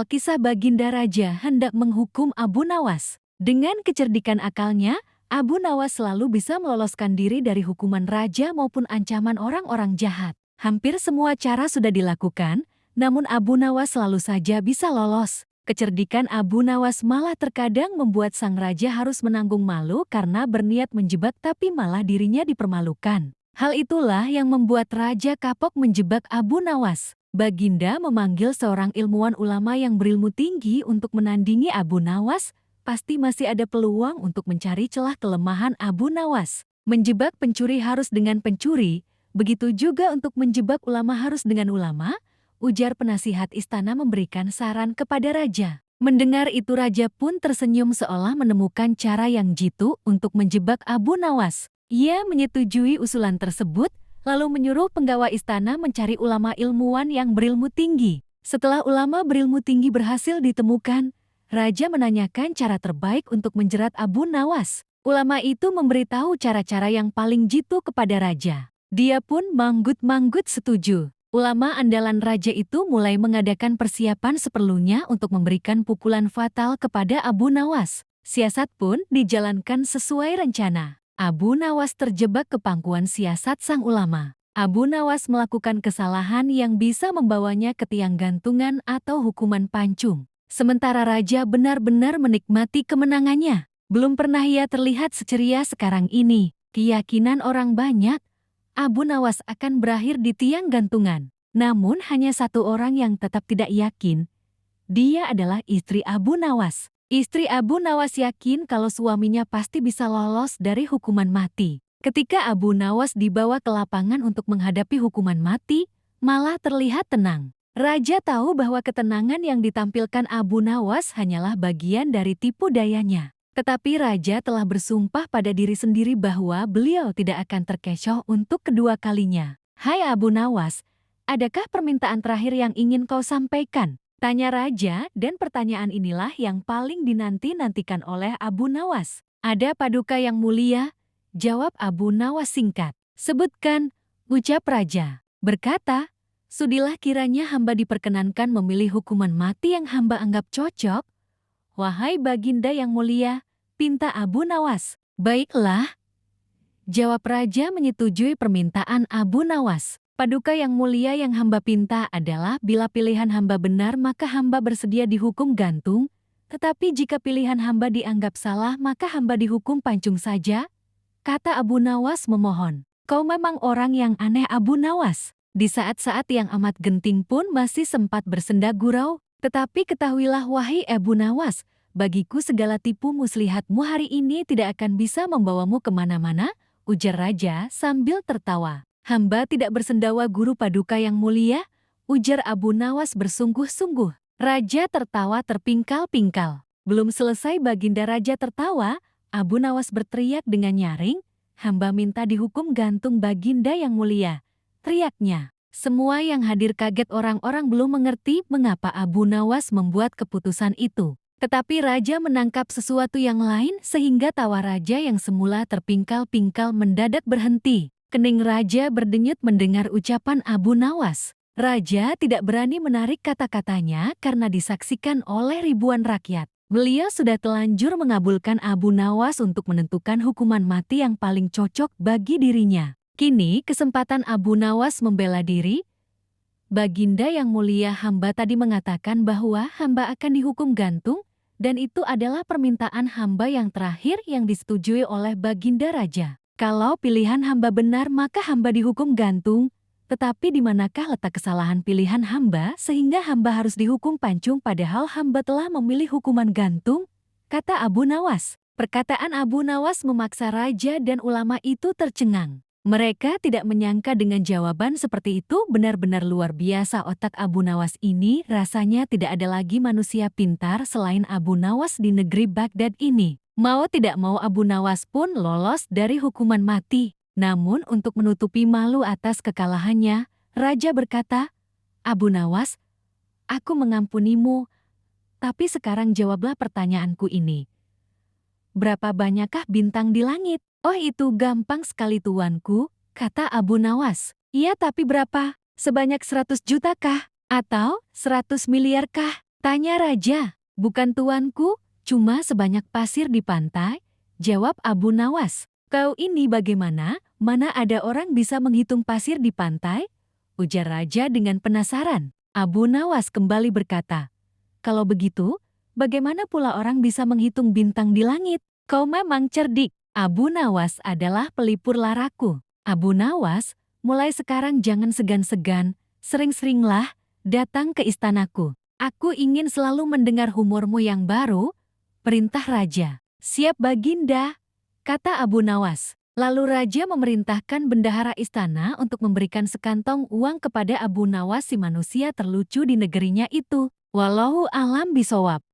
soal kisah Baginda Raja hendak menghukum Abu Nawas. Dengan kecerdikan akalnya, Abu Nawas selalu bisa meloloskan diri dari hukuman raja maupun ancaman orang-orang jahat. Hampir semua cara sudah dilakukan, namun Abu Nawas selalu saja bisa lolos. Kecerdikan Abu Nawas malah terkadang membuat sang raja harus menanggung malu karena berniat menjebak tapi malah dirinya dipermalukan. Hal itulah yang membuat Raja kapok menjebak Abu Nawas. Baginda memanggil seorang ilmuwan ulama yang berilmu tinggi untuk menandingi Abu Nawas. Pasti masih ada peluang untuk mencari celah kelemahan Abu Nawas. Menjebak pencuri harus dengan pencuri, begitu juga untuk menjebak ulama harus dengan ulama, ujar penasihat istana memberikan saran kepada raja. Mendengar itu raja pun tersenyum seolah menemukan cara yang jitu untuk menjebak Abu Nawas. Ia menyetujui usulan tersebut, lalu menyuruh penggawa istana mencari ulama ilmuwan yang berilmu tinggi. Setelah ulama berilmu tinggi berhasil ditemukan, raja menanyakan cara terbaik untuk menjerat Abu Nawas. Ulama itu memberitahu cara-cara yang paling jitu kepada raja. Dia pun manggut-manggut setuju. Ulama andalan raja itu mulai mengadakan persiapan seperlunya untuk memberikan pukulan fatal kepada Abu Nawas. Siasat pun dijalankan sesuai rencana. Abu Nawas terjebak ke pangkuan siasat sang ulama. Abu Nawas melakukan kesalahan yang bisa membawanya ke tiang gantungan atau hukuman pancung. Sementara raja benar-benar menikmati kemenangannya. Belum pernah ia terlihat seceria sekarang ini. Keyakinan orang banyak, Abu Nawas akan berakhir di tiang gantungan. Namun hanya satu orang yang tetap tidak yakin. Dia adalah istri Abu Nawas. Istri Abu Nawas yakin kalau suaminya pasti bisa lolos dari hukuman mati. Ketika Abu Nawas dibawa ke lapangan untuk menghadapi hukuman mati, malah terlihat tenang. Raja tahu bahwa ketenangan yang ditampilkan Abu Nawas hanyalah bagian dari tipu dayanya. Tetapi Raja telah bersumpah pada diri sendiri bahwa beliau tidak akan terkecoh untuk kedua kalinya. Hai Abu Nawas, adakah permintaan terakhir yang ingin kau sampaikan? Tanya Raja, dan pertanyaan inilah yang paling dinanti-nantikan oleh Abu Nawas. Ada paduka yang mulia? Jawab Abu Nawas singkat. Sebutkan, ucap Raja. Berkata, sudilah kiranya hamba diperkenankan memilih hukuman mati yang hamba anggap cocok. Wahai Baginda yang mulia, pinta Abu Nawas. Baiklah. Jawab Raja menyetujui permintaan Abu Nawas. Paduka yang mulia yang hamba pinta adalah bila pilihan hamba benar maka hamba bersedia dihukum gantung, tetapi jika pilihan hamba dianggap salah maka hamba dihukum pancung saja, kata Abu Nawas memohon. Kau memang orang yang aneh Abu Nawas. Di saat-saat yang amat genting pun masih sempat bersenda gurau, tetapi ketahuilah wahai Abu Nawas, bagiku segala tipu muslihatmu hari ini tidak akan bisa membawamu kemana-mana, ujar Raja sambil tertawa. Hamba tidak bersendawa guru paduka yang mulia, ujar Abu Nawas bersungguh-sungguh. Raja tertawa terpingkal-pingkal. Belum selesai Baginda Raja tertawa, Abu Nawas berteriak dengan nyaring, hamba minta dihukum gantung Baginda yang mulia. Teriaknya. Semua yang hadir kaget, orang-orang belum mengerti mengapa Abu Nawas membuat keputusan itu. Tetapi Raja menangkap sesuatu yang lain sehingga tawa Raja yang semula terpingkal-pingkal mendadak berhenti. Kening Raja berdenyut mendengar ucapan Abu Nawas. Raja tidak berani menarik kata-katanya karena disaksikan oleh ribuan rakyat. Beliau sudah telanjur mengabulkan Abu Nawas untuk menentukan hukuman mati yang paling cocok bagi dirinya. Kini kesempatan Abu Nawas membela diri. Baginda yang mulia, hamba tadi mengatakan bahwa hamba akan dihukum gantung, dan itu adalah permintaan hamba yang terakhir yang disetujui oleh Baginda Raja. Kalau pilihan hamba benar maka hamba dihukum gantung, tetapi di manakah letak kesalahan pilihan hamba sehingga hamba harus dihukum pancung padahal hamba telah memilih hukuman gantung? Kata Abu Nawas. Perkataan Abu Nawas memaksa Raja dan ulama itu tercengang. Mereka tidak menyangka dengan jawaban seperti itu. Benar-benar luar biasa otak Abu Nawas ini. Rasanya tidak ada lagi manusia pintar selain Abu Nawas di negeri Baghdad ini. Mau tidak mau Abu Nawas pun lolos dari hukuman mati. Namun untuk menutupi malu atas kekalahannya, Raja berkata, Abu Nawas, aku mengampunimu, tapi sekarang jawablah pertanyaanku ini. Berapa banyakkah bintang di langit? Oh itu gampang sekali tuanku, kata Abu Nawas. Iya tapi berapa? Sebanyak 100 juta kah? Atau 100 miliar kah? Tanya raja. Bukan tuanku, cuma sebanyak pasir di pantai, jawab Abu Nawas. Kau ini bagaimana? Mana ada orang bisa menghitung pasir di pantai? Ujar raja dengan penasaran. Abu Nawas kembali berkata, kalau begitu, bagaimana pula orang bisa menghitung bintang di langit? Kau memang cerdik. Abu Nawas adalah pelipur laraku. Abu Nawas, mulai sekarang jangan segan-segan, sering-seringlah datang ke istanaku. Aku ingin selalu mendengar humormu yang baru, perintah raja. Siap Baginda, kata Abu Nawas. Lalu raja memerintahkan bendahara istana untuk memberikan sekantong uang kepada Abu Nawas si manusia terlucu di negerinya itu. Wallahu a'lam bishawab.